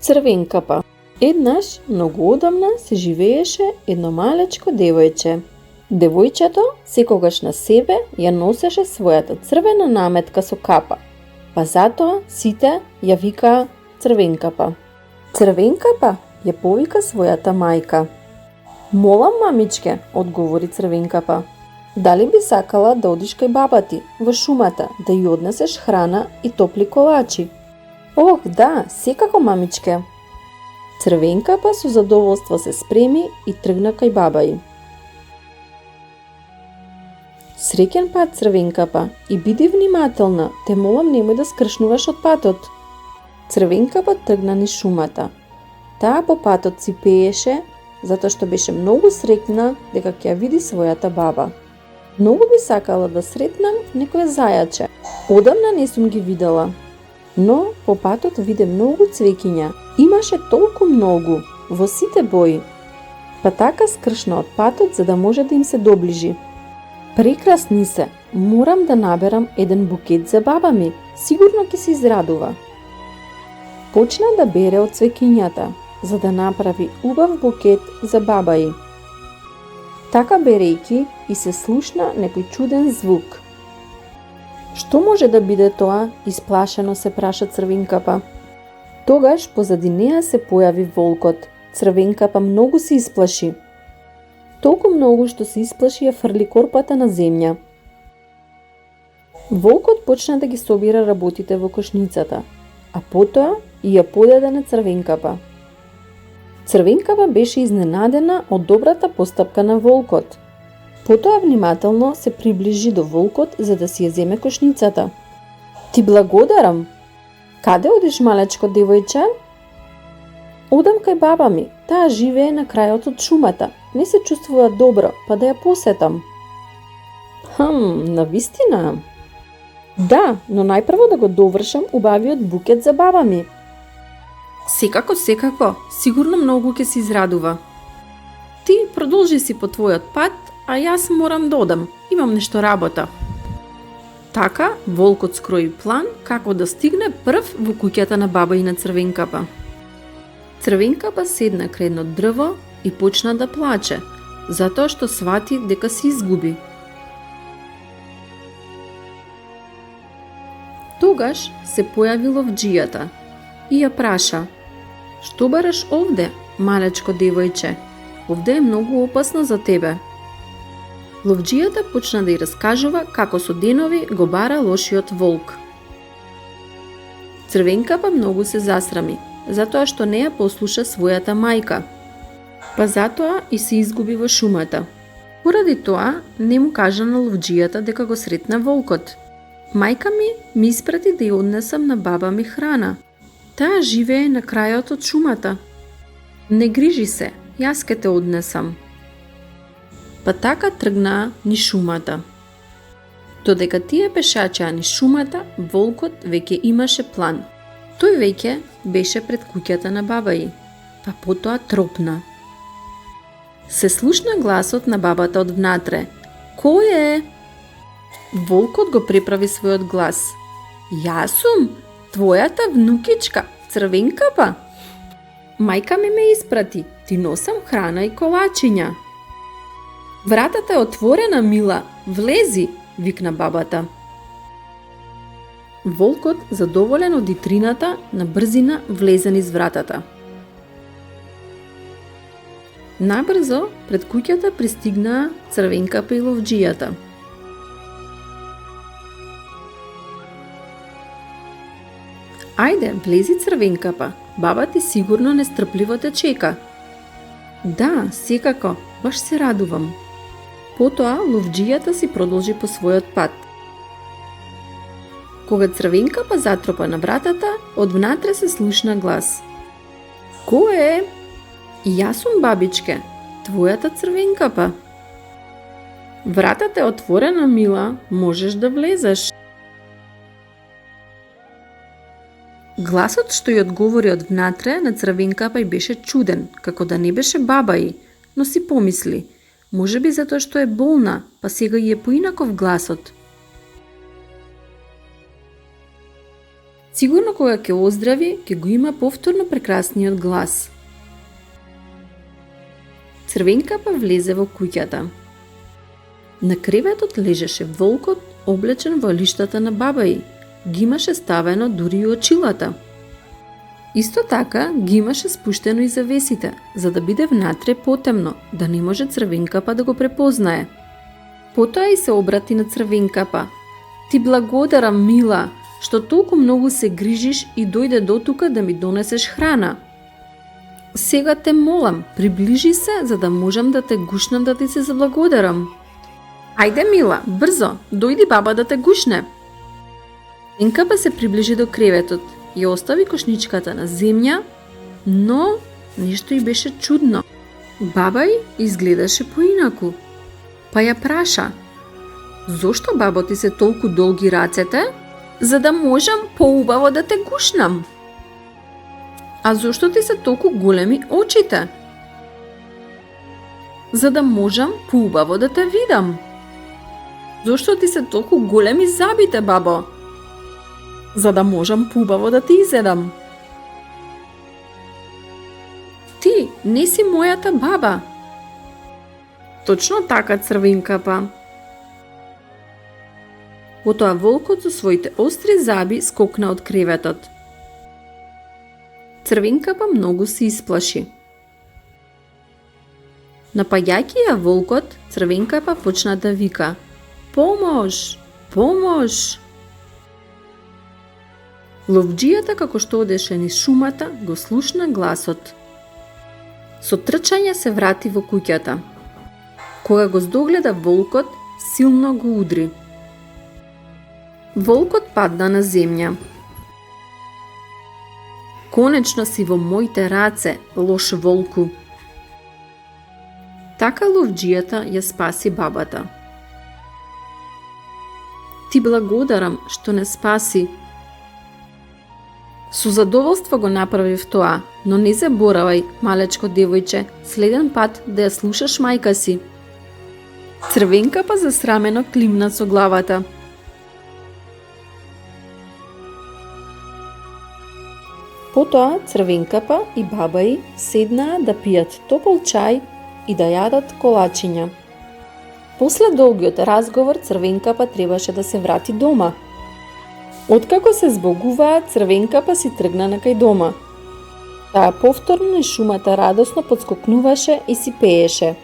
Црвенкапа. Еднаш, многу одамна, се живееше едно малечко девојче. Девојчето секогаш на себе ја носеше својата црвена наметка со капа, па затоа сите ја викаа Црвенкапа. Црвенкапа ја повика својата мајка. Молам, мамичке, одговори Црвенкапа. Дали би сакала да одиш кај баба ти во шумата да ја однесеш храна и топли колачи? Ох, да, секако, мамичке. Црвенкапа со задоволство се спреми и тргна кај баба ѝ. Среќен пат, Црвенкапа, и биди внимателна, те молам немој да скршнуваш од патот. Црвенкапа тргна низ шумата. Таа по патот си пееше, затоа што беше многу среќна дека ќе ја види својата баба. Многу би сакала да сретнам некое зајаче. Одамна не сум ги видела. Но по патот виде многу цвеќиња. Имаше толку многу, во сите бои. Па така скршна од патот за да може да им се доближи. Прекрасни се, морам да наберам еден букет за баба ми, сигурно ќе се израдува. Почна да бере од цвеќињата, за да направи убав букет за баба ѝ. Така берејќи и се слушна некој чуден звук. Што може да биде тоа? Исплашено се праша Црвенкапа. Тогаш позади неа се појави волкот. Црвенкапа многу се исплаши. Толку многу што се исплаши ја фрли корпата на земја. Волкот почна да ги собира работите во кошницата, а потоа и ја подаде на Црвенкапа. Црвенкапа беше изненадена од добрата постапка на волкот. Потоа внимателно се приближи до волкот за да си ја земе кошницата. Ти благодарам. Каде одиш, малечко девојче? Одам кај баба ми, таа живее на крајот од шумата. Не се чувствува добро, па да ја посетам. Навистина? Да, но најпрво да го довршам убавиот букет за баба ми. Секако, сигурно многу ќе се израдува. Ти продолжи си по твојот пат, а јас морам да одам, имам нешто работа. Така, волкот скрои план како да стигне прв во куќата на баба и на Црвенкапа. Црвенкапа седна крај едно дрво и почна да плаче, затоа што свати дека се изгуби. Тогаш се појави ловџијата и ја праша: Што бараш овде, малечко девојче? Овде е многу опасно за тебе. Ловџијата почна да ја раскажува како со денови го бара лошиот волк. Црвенкапа многу се засрами, затоа што не ја послуша својата мајка, па затоа и се изгуби во шумата. Поради тоа не му кажа на ловџијата дека го сретна волкот. Мајка ми испрати да ја однесам на баба ми храна. Таа живее на крајот од шумата. Не грижи се, јас ке те однесам. Па така тргнаа низ шумата. Додека тие пешачеа низ шумата, волкот веќе имаше план. Тој веќе беше пред куќата на баба ѝ, па потоа тропна. Се слушна гласот на бабата од внатре. Кој е? Волкот го преправи својот глас. Јас сум, твојата внукичка, Црвенкапа. Мајка ми ме испрати, ти носам храна и колачиња. Вратата е отворена, мила, влези, викна бабата. Волкот, задоволен од итрината, на брзина влезе низ вратата. Набрзо пред куќата пристигнаа Црвенкапа и ловџијата. Ајде, влези, Црвенкапа, баба ти сигурно нестрпливо те чека. Да, секако, баш се радувам. Потоа ловџијата си продолжи по својот пат. Кога Црвенкапа затропа на вратата, од внатре се слушна глас. Кој е? Јас сум, бабичке, твојата Црвенкапа. Вратата е отворена, мила, можеш да влезеш. Гласот што ја одговори од внатре на Црвенкапа и беше чуден, како да не беше баба ѝ, но си помисли, можеби затоа што е болна, па сега ѝ е поинаков гласот. Сигурно кога ќе оздрави, ќе го има повторно прекрасниот глас. Црвенкапа влезе во куќата. На креветот лежеше волкот, облечен во лиштата на баба ѝ. Ги имаше ставено дури и очилата. Исто така ги имаше спуштено и завесите, за да биде внатре потемно, да не може Црвенкапа да го препознае. Потоа и се обрати на Црвенкапа. Ти благодарам, мила, што толку многу се грижиш и дојде до тука да ми донесеш храна. Сега те молам, приближи се за да можам да те гушнам да ти се заблагодарам. Ајде, мила, брзо, дојди баба да те гушне. Црвенкапа се приближи до креветот, ја остави кошничката на земја, но нешто и беше чудно. Баба ѝ изгледаше поинаку. Па ја праша: "Зошто, бабо, ти се толку долги рацете?" "За да можам поубаво да те гушнам." "А зошто ти се толку големи очите?" "За да можам поубаво да те видам." "Зошто ти се толку големи забите, бабо?" "За да можам поубаво да те изедам." "Ти не си мојата баба." "Точно така, Црвенкапа." Потоа волкот со своите остри заби скокна од креветот. Црвенкапа многу се исплаши. Напаѓајќи ја волкот, Црвенкапа почна да вика: "Помош! Помош!" Ловџијата, како што одеше низ шумата, го слушна гласот. Со трчање се врати во куќата. Кога го здогледа волкот, силно го удри. Волкот падна на земја. "Конечно си во моите раце, лош волку." Така ловџијата ја спаси бабата. "Ти благодарам што не спаси." "Со задоволство го направив тоа, но не заборавај, малечко девојче, следен пат да ја слушаш мајка си." Црвенкапа засрамено климна со главата. Потоа Црвенкапа и баба ѝ седнаа да пијат топол чај и да јадат колачиња. После долгиот разговор Црвенкапа требаше да се врати дома. Откако се збогуваат, Црвенкапа си тргна накај дома. Таа повторно низ шумата радосно подскокнуваше и си пееше: